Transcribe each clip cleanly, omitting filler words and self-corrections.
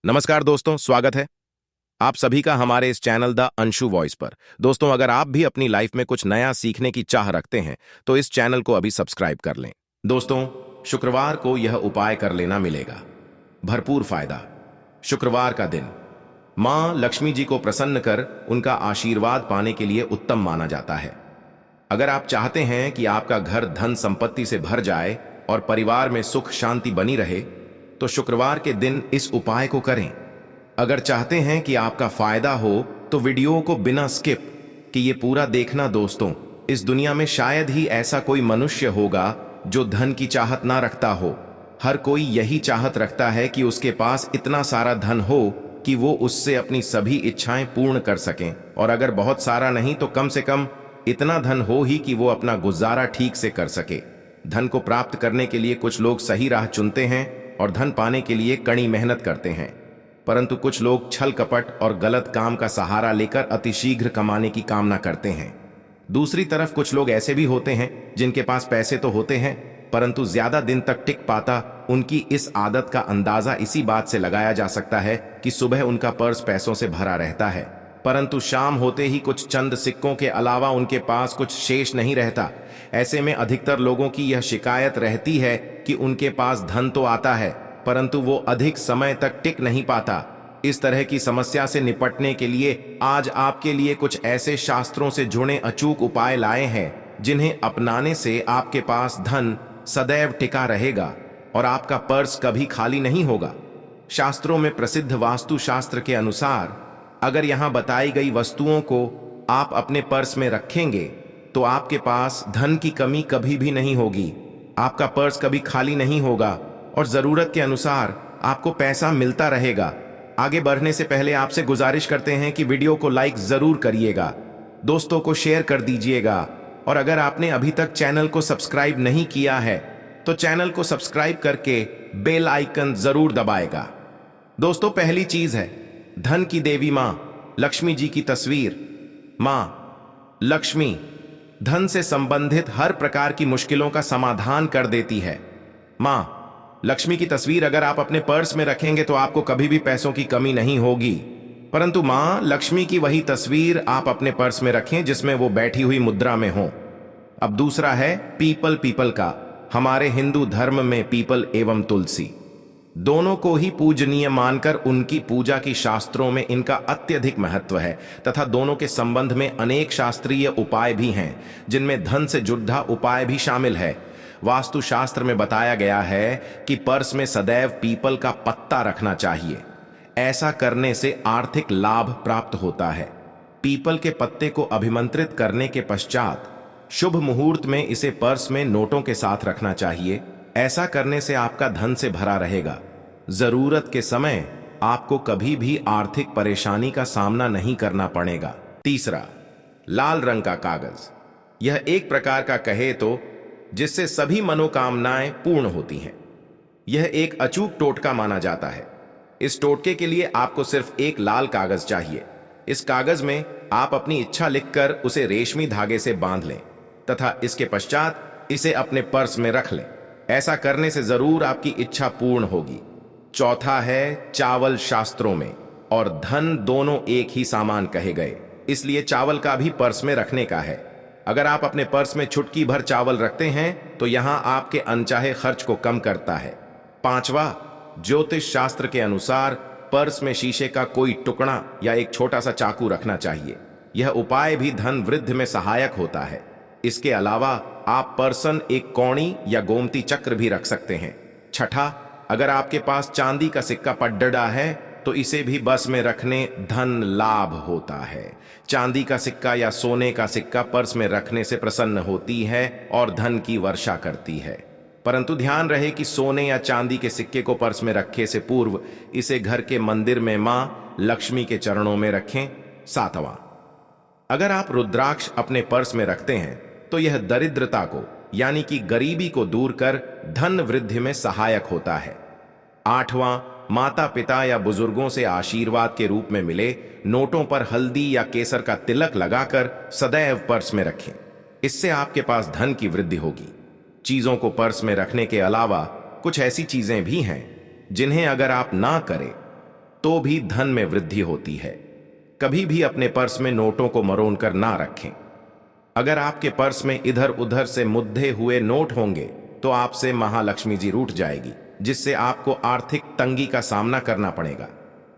नमस्कार दोस्तों, स्वागत है आप सभी का हमारे इस चैनल द अंशु वॉइस पर। दोस्तों, अगर आप भी अपनी लाइफ में कुछ नया सीखने की चाह रखते हैं तो इस चैनल को अभी सब्सक्राइब कर लें। दोस्तों, शुक्रवार को यह उपाय कर लेना मिलेगा भरपूर फायदा। शुक्रवार का दिन मां लक्ष्मी जी को प्रसन्न कर उनका आशीर्वाद पाने के लिए उत्तम माना जाता है। अगर आप चाहते हैं कि आपका घर धन संपत्ति से भर जाए और परिवार में सुख शांति बनी रहे तो शुक्रवार के दिन इस उपाय को करें। अगर चाहते हैं कि आपका फायदा हो तो वीडियो को बिना स्किप कि ये पूरा देखना। दोस्तों, इस दुनिया में शायद ही ऐसा कोई मनुष्य होगा जो धन की चाहत ना रखता हो। हर कोई यही चाहत रखता है कि उसके पास इतना सारा धन हो कि वो उससे अपनी सभी इच्छाएं पूर्ण कर सकें, और अगर बहुत सारा नहीं तो कम से कम इतना धन हो ही कि वो अपना गुजारा ठीक से कर सके। धन को प्राप्त करने के लिए कुछ लोग सही राह चुनते हैं और धन पाने के लिए कड़ी मेहनत करते हैं, परंतु कुछ लोग छल कपट और गलत काम का सहारा लेकर अतिशीघ्र कमाने की कामना करते हैं। दूसरी तरफ कुछ लोग ऐसे भी होते हैं जिनके पास पैसे तो होते हैं परंतु ज्यादा दिन तक टिक पाता। उनकी इस आदत का अंदाजा इसी बात से लगाया जा सकता है कि सुबह उनका पर्स पैसों से भरा रहता है परंतु शाम होते ही कुछ चंद सिक्कों के अलावा उनके पास कुछ शेष नहीं रहता। ऐसे में अधिकतर लोगों की यह शिकायत रहती है कि उनके पास धन तो आता है परंतु वो अधिक समय तक टिक नहीं पाता। इस तरह की समस्या से निपटने के लिए आज आपके लिए कुछ ऐसे शास्त्रों से जुड़े अचूक उपाय लाए हैं जिन्हें अपनाने से आपके पास धन सदैव टिका रहेगा और आपका पर्स कभी खाली नहीं होगा। शास्त्रों में प्रसिद्ध वास्तु शास्त्र के अनुसार अगर यहां बताई गई वस्तुओं को आप अपने पर्स में रखेंगे तो आपके पास धन की कमी कभी भी नहीं होगी, आपका पर्स कभी खाली नहीं होगा और जरूरत के अनुसार आपको पैसा मिलता रहेगा। आगे बढ़ने से पहले आपसे गुजारिश करते हैं कि वीडियो को लाइक जरूर करिएगा, दोस्तों को शेयर कर दीजिएगा और अगर आपने अभी तक चैनल को सब्सक्राइब नहीं किया है तो चैनल को सब्सक्राइब करके बेल आइकन जरूर दबाएगा। दोस्तों, पहली चीज है धन की देवी मां लक्ष्मी जी की तस्वीर। मां लक्ष्मी धन से संबंधित हर प्रकार की मुश्किलों का समाधान कर देती है। मां लक्ष्मी की तस्वीर अगर आप अपने पर्स में रखेंगे तो आपको कभी भी पैसों की कमी नहीं होगी, परंतु मां लक्ष्मी की वही तस्वीर आप अपने पर्स में रखें जिसमें वो बैठी हुई मुद्रा में हो। अब दूसरा है पीपल का। हमारे हिंदू धर्म में पीपल एवं तुलसी दोनों को ही पूजनीय मानकर उनकी पूजा की शास्त्रों में इनका अत्यधिक महत्व है तथा दोनों के संबंध में अनेक शास्त्रीय उपाय भी हैं जिनमें धन से जुड़ा उपाय भी शामिल है। वास्तु शास्त्र में बताया गया है कि पर्स में सदैव पीपल का पत्ता रखना चाहिए, ऐसा करने से आर्थिक लाभ प्राप्त होता है। पीपल के पत्ते को अभिमंत्रित करने के पश्चात शुभ मुहूर्त में इसे पर्स में नोटों के साथ रखना चाहिए। ऐसा करने से आपका धन से भरा रहेगा। जरूरत के समय आपको कभी भी आर्थिक परेशानी का सामना नहीं करना पड़ेगा। तीसरा, लाल रंग का कागज। यह एक प्रकार का कहे तो जिससे सभी मनोकामनाएं पूर्ण होती हैं। यह एक अचूक टोटका माना जाता है। इस टोटके के लिए आपको सिर्फ एक लाल कागज चाहिए। इस कागज में आप अपनी इच्छा लिखकर उसे रेशमी धागे से बांध लें तथा इसके पश्चात इसे अपने पर्स में रख लें। ऐसा करने से जरूर आपकी इच्छा पूर्ण होगी। चौथा है चावल। शास्त्रों में और धन दोनों एक ही सामान कहे गए, इसलिए चावल का भी पर्स में रखने का है। अगर आप अपने पर्स में चुटकी भर चावल रखते हैं तो यहां आपके अनचाहे खर्च को कम करता है। पांचवा, ज्योतिष शास्त्र के अनुसार पर्स में शीशे का कोई टुकड़ा या एक छोटा सा चाकू रखना चाहिए। यह उपाय भी धन वृद्धि में सहायक होता है। इसके अलावा आप पर्सन एक कौड़ी या गोमती चक्र भी रख सकते हैं। छठा, अगर आपके पास चांदी का सिक्का पड्डा है तो इसे भी बस में रखने धन लाभ होता है। चांदी का सिक्का या सोने का सिक्का पर्स में रखने से प्रसन्न होती है और धन की वर्षा करती है, परंतु ध्यान रहे कि सोने या चांदी के सिक्के को पर्स में रखे से पूर्व इसे घर के मंदिर में मां लक्ष्मी के चरणों में रखें। सातवां, अगर आप रुद्राक्ष अपने पर्स में रखते हैं तो यह दरिद्रता को यानी कि गरीबी को दूर कर धन वृद्धि में सहायक होता है। आठवां, माता पिता या बुजुर्गों से आशीर्वाद के रूप में मिले नोटों पर हल्दी या केसर का तिलक लगाकर सदैव पर्स में रखें। इससे आपके पास धन की वृद्धि होगी। चीजों को पर्स में रखने के अलावा कुछ ऐसी चीजें भी हैं जिन्हें अगर आप ना करें तो भी धन में वृद्धि होती है। कभी भी अपने पर्स में नोटों को मरोड़ कर ना रखें। अगर आपके पर्स में इधर उधर से मुद्दे हुए नोट होंगे तो आपसे महालक्ष्मी जी रूठ जाएगी, जिससे आपको आर्थिक तंगी का सामना करना पड़ेगा।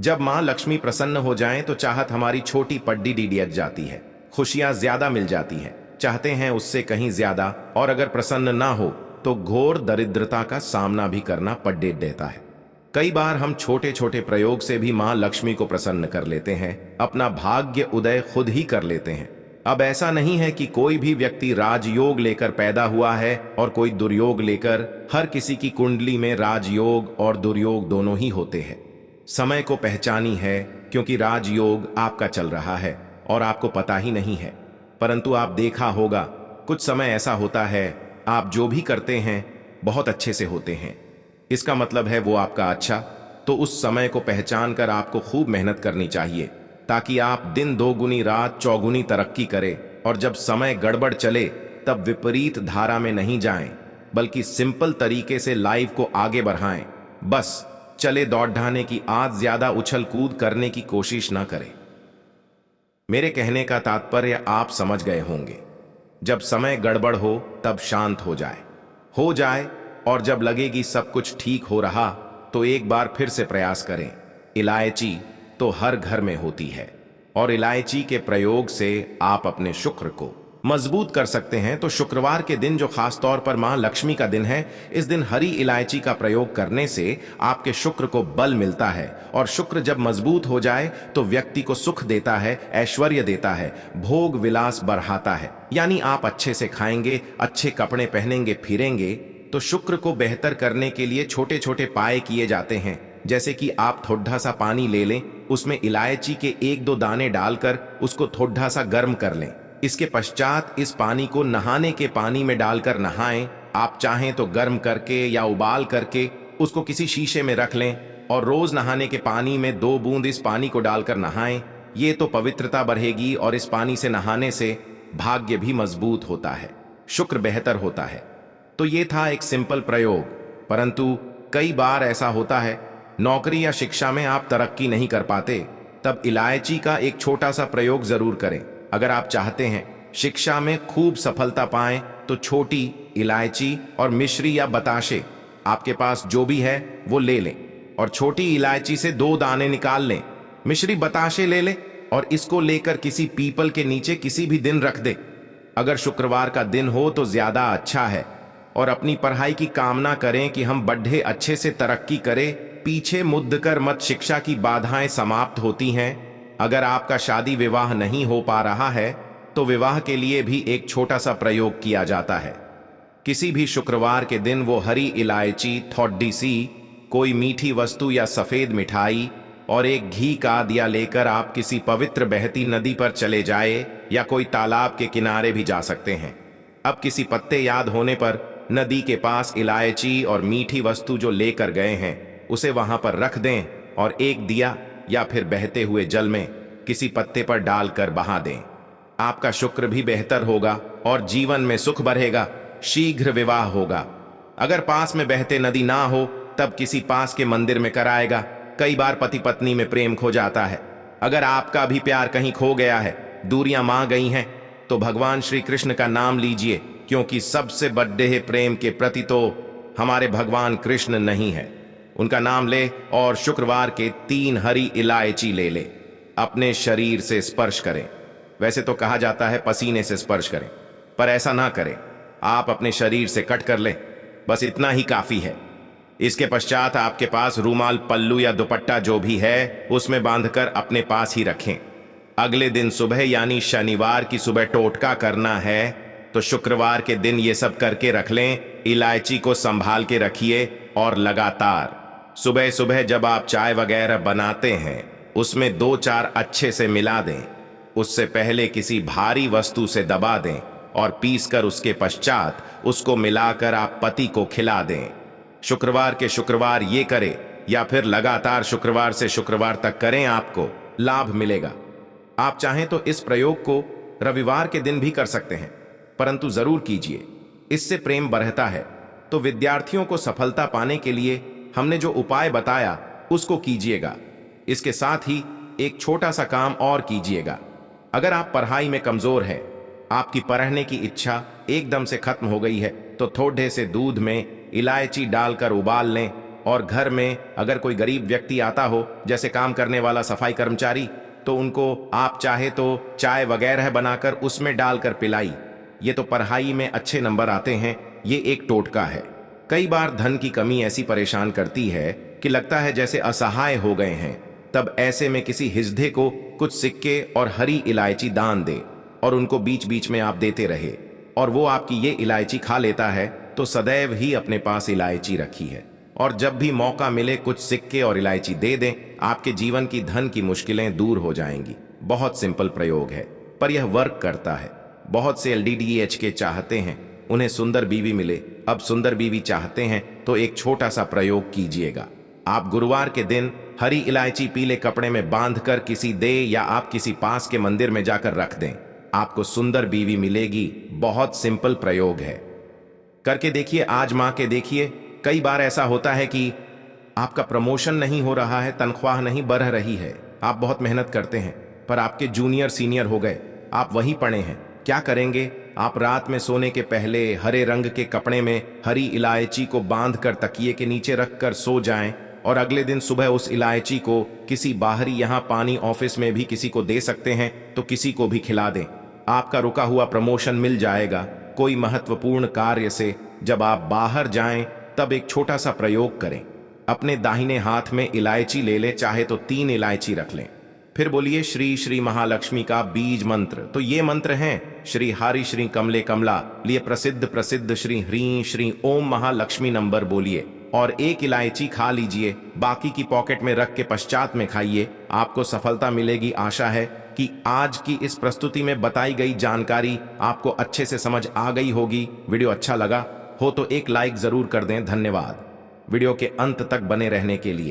जब मां लक्ष्मी प्रसन्न हो जाएं तो चाहत हमारी छोटी पड्डी डीडियत जाती है, खुशियां ज्यादा मिल जाती है, चाहते हैं उससे कहीं ज्यादा, और अगर प्रसन्न ना हो तो घोर दरिद्रता का सामना भी करना पड़ देता है। कई बार हम छोटे छोटे प्रयोग से भी मां लक्ष्मी को प्रसन्न कर लेते हैं, अपना भाग्य उदय खुद ही कर लेते हैं। अब ऐसा नहीं है कि कोई भी व्यक्ति राजयोग लेकर पैदा हुआ है और कोई दुर्योग लेकर। हर किसी की कुंडली में राजयोग और दुर्योग दोनों ही होते हैं। समय को पहचानी है, क्योंकि राजयोग आपका चल रहा है और आपको पता ही नहीं है। परंतु आप देखा होगा, कुछ समय ऐसा होता है आप जो भी करते हैं बहुत अच्छे से होते हैं। इसका मतलब है वो आपका अच्छा। तो उस समय को पहचान कर आपको खूब मेहनत करनी चाहिए, ताकि आप दिन दोगुनी रात चौगुनी तरक्की करें, और जब समय गड़बड़ चले तब विपरीत धारा में नहीं जाएं, बल्कि सिंपल तरीके से लाइफ को आगे बढ़ाएं। बस चले दौड़ ढाने की आज ज्यादा उछल कूद करने की कोशिश ना करें। मेरे कहने का तात्पर्य आप समझ गए होंगे। जब समय गड़बड़ हो तब शांत हो जाए, और जब लगेगी सब कुछ ठीक हो रहा तो एक बार फिर से प्रयास करें। इलायची तो हर घर में होती है, और इलायची के प्रयोग से आप अपने शुक्र को मजबूत कर सकते हैं। तो शुक्रवार के दिन, जो खास तौर पर मां लक्ष्मी का दिन है, इस दिन हरी इलायची का प्रयोग करने से आपके शुक्र को बल मिलता है, और शुक्र जब मजबूत हो जाए तो व्यक्ति को सुख देता है, ऐश्वर्य देता है, भोग विलास बढ़ाता है। यानी आप अच्छे से खाएंगे, अच्छे कपड़े पहनेंगे, फिरेंगे। तो शुक्र को बेहतर करने के लिए छोटे छोटे पाए किए जाते हैं, जैसे कि आप थोड़ा सा पानी ले लें, उसमें इलायची के 1-2 दाने डालकर उसको थोड़ा सा गर्म कर लें। इसके पश्चात इस पानी को नहाने के पानी में डालकर नहाएं। आप चाहें तो गर्म करके या उबाल करके उसको किसी शीशे में रख लें, और रोज नहाने के पानी में 2 बूंद इस पानी को डालकर नहाएं। ये तो पवित्रता बढ़ेगी, और इस पानी से नहाने से भाग्य भी मजबूत होता है, शुक्र बेहतर होता है। तो ये था एक सिंपल प्रयोग, परंतु कई बार ऐसा होता है नौकरी या शिक्षा में आप तरक्की नहीं कर पाते, तब इलायची का एक छोटा सा प्रयोग जरूर करें। अगर आप चाहते हैं शिक्षा में खूब सफलता पाएं तो छोटी इलायची और मिश्री या बताशे, आपके पास जो भी है वो ले लें, और छोटी इलायची से 2 दाने निकाल लें। मिश्री बताशे ले लें और इसको लेकर किसी पीपल के नीचे किसी भी दिन रख दें। अगर शुक्रवार का दिन हो तो ज्यादा अच्छा है, और अपनी पढ़ाई की कामना करें कि हम बढ़े अच्छे से तरक्की करें। पीछे मुद्द कर मत, शिक्षा की बाधाएं समाप्त होती हैं। अगर आपका शादी विवाह नहीं हो पा रहा है तो विवाह के लिए भी एक छोटा सा प्रयोग किया जाता है। किसी भी शुक्रवार के दिन वो हरी इलायची, थोड़ी सी कोई मीठी वस्तु या सफेद मिठाई और एक घी का दिया लेकर आप किसी पवित्र बहती नदी पर चले जाए, या कोई तालाब के किनारे भी जा सकते हैं। अब किसी पत्ते याद होने पर नदी के पास इलायची और मीठी वस्तु जो लेकर गए हैं उसे वहां पर रख दें, और एक दिया या फिर बहते हुए जल में किसी पत्ते पर डालकर बहा दें। आपका शुक्र भी बेहतर होगा और जीवन में सुख बढ़ेगा, शीघ्र विवाह होगा। अगर पास में बहते नदी ना हो तब किसी पास के मंदिर में कराएगा। कई बार पति पत्नी में प्रेम खो जाता है। अगर आपका भी प्यार कहीं खो गया है, दूरियां मां गई हैं, तो भगवान श्री कृष्ण का नाम लीजिए, क्योंकि सबसे बड़े प्रेम के प्रति तो हमारे भगवान कृष्ण नहीं है। उनका नाम ले और शुक्रवार के 3 हरी इलायची ले ले, अपने शरीर से स्पर्श करें। वैसे तो कहा जाता है पसीने से स्पर्श करें, पर ऐसा ना करें, आप अपने शरीर से कट कर लें, बस इतना ही काफी है। इसके पश्चात आपके पास रूमाल, पल्लू या दुपट्टा जो भी है उसमें बांधकर अपने पास ही रखें। अगले दिन सुबह यानी शनिवार की सुबह टोटका करना है, तो शुक्रवार के दिन ये सब करके रख लें। इलायची को संभाल के रखिए और लगातार सुबह सुबह जब आप चाय वगैरह बनाते हैं उसमें 2-4 अच्छे से मिला दें। उससे पहले किसी भारी वस्तु से दबा दें और पीसकर उसके पश्चात उसको मिलाकर आप पति को खिला दें। शुक्रवार के शुक्रवार ये करें, या फिर लगातार शुक्रवार से शुक्रवार तक करें, आपको लाभ मिलेगा। आप चाहें तो इस प्रयोग को रविवार के दिन भी कर सकते हैं, परंतु जरूर कीजिए, इससे प्रेम बढ़ता है। तो विद्यार्थियों को सफलता पाने के लिए हमने जो उपाय बताया उसको कीजिएगा। इसके साथ ही एक छोटा सा काम और कीजिएगा। अगर आप पढ़ाई में कमजोर है, आपकी पढ़ने की इच्छा एकदम से खत्म हो गई है, तो थोड़े से दूध में इलायची डालकर उबाल लें और घर में अगर कोई गरीब व्यक्ति आता हो, जैसे काम करने वाला सफाई कर्मचारी, तो उनको आप चाहे तो चाय वगैरह बनाकर उसमें डालकर पिलाई। ये तो पढ़ाई में अच्छे नंबर आते हैं। ये एक टोटका है। कई बार धन की कमी ऐसी परेशान करती है कि लगता है जैसे असहाय हो गए हैं। तब ऐसे में किसी हिजदे को कुछ सिक्के और हरी इलायची दान दे और उनको बीच बीच में आप देते रहे और वो आपकी ये इलायची खा लेता है, तो सदैव ही अपने पास इलायची रखी है और जब भी मौका मिले कुछ सिक्के और इलायची दे दें, आपके जीवन की धन की मुश्किलें दूर हो जाएंगी। बहुत सिंपल प्रयोग है, पर यह वर्क करता है। बहुत से LDDH के चाहते हैं उन्हें सुंदर बीवी मिले। अब सुंदर बीवी चाहते हैं तो एक छोटा सा प्रयोग कीजिएगा। आप गुरुवार के दिन हरी इलायची पीले कपड़े में बांधकर किसी दे या आप किसी पास के मंदिर में जाकर रख दें, आपको सुंदर बीवी मिलेगी। बहुत सिंपल प्रयोग है, करके देखिए, आजमा के देखिए। कई बार ऐसा होता है कि आपका प्रमोशन नहीं हो रहा है, तनख्वाह नहीं बढ़ रही है, आप बहुत मेहनत करते हैं पर आपके जूनियर सीनियर हो गए, आप वहीं पड़े हैं। क्या करेंगे? आप रात में सोने के पहले हरे रंग के कपड़े में हरी इलायची को बांधकर तकिए के नीचे रखकर सो जाएं और अगले दिन सुबह उस इलायची को किसी बाहरी, यहाँ पानी ऑफिस में भी किसी को दे सकते हैं, तो किसी को भी खिला दें। आपका रुका हुआ प्रमोशन मिल जाएगा। कोई महत्वपूर्ण कार्य से जब आप बाहर जाएं तब एक छोटा सा प्रयोग करें। अपने दाहिने हाथ में इलायची ले लें, चाहे तो 3 इलायची रख लें। फिर बोलिए श्री श्री महालक्ष्मी का बीज मंत्र। तो ये मंत्र हैं श्री हरि श्री कमले कमला, लिए प्रसिद्ध श्री ह्रीं श्री ओम महालक्ष्मी नंबर बोलिए और 1 इलायची खा लीजिए। बाकी की पॉकेट में रख के पश्चात में खाइए, आपको सफलता मिलेगी। आशा है कि आज की इस प्रस्तुति में बताई गई जानकारी आपको अच्छे से समझ आ गई होगी। वीडियो अच्छा लगा हो तो एक लाइक जरूर कर दें। धन्यवाद वीडियो के अंत तक बने रहने के लिए।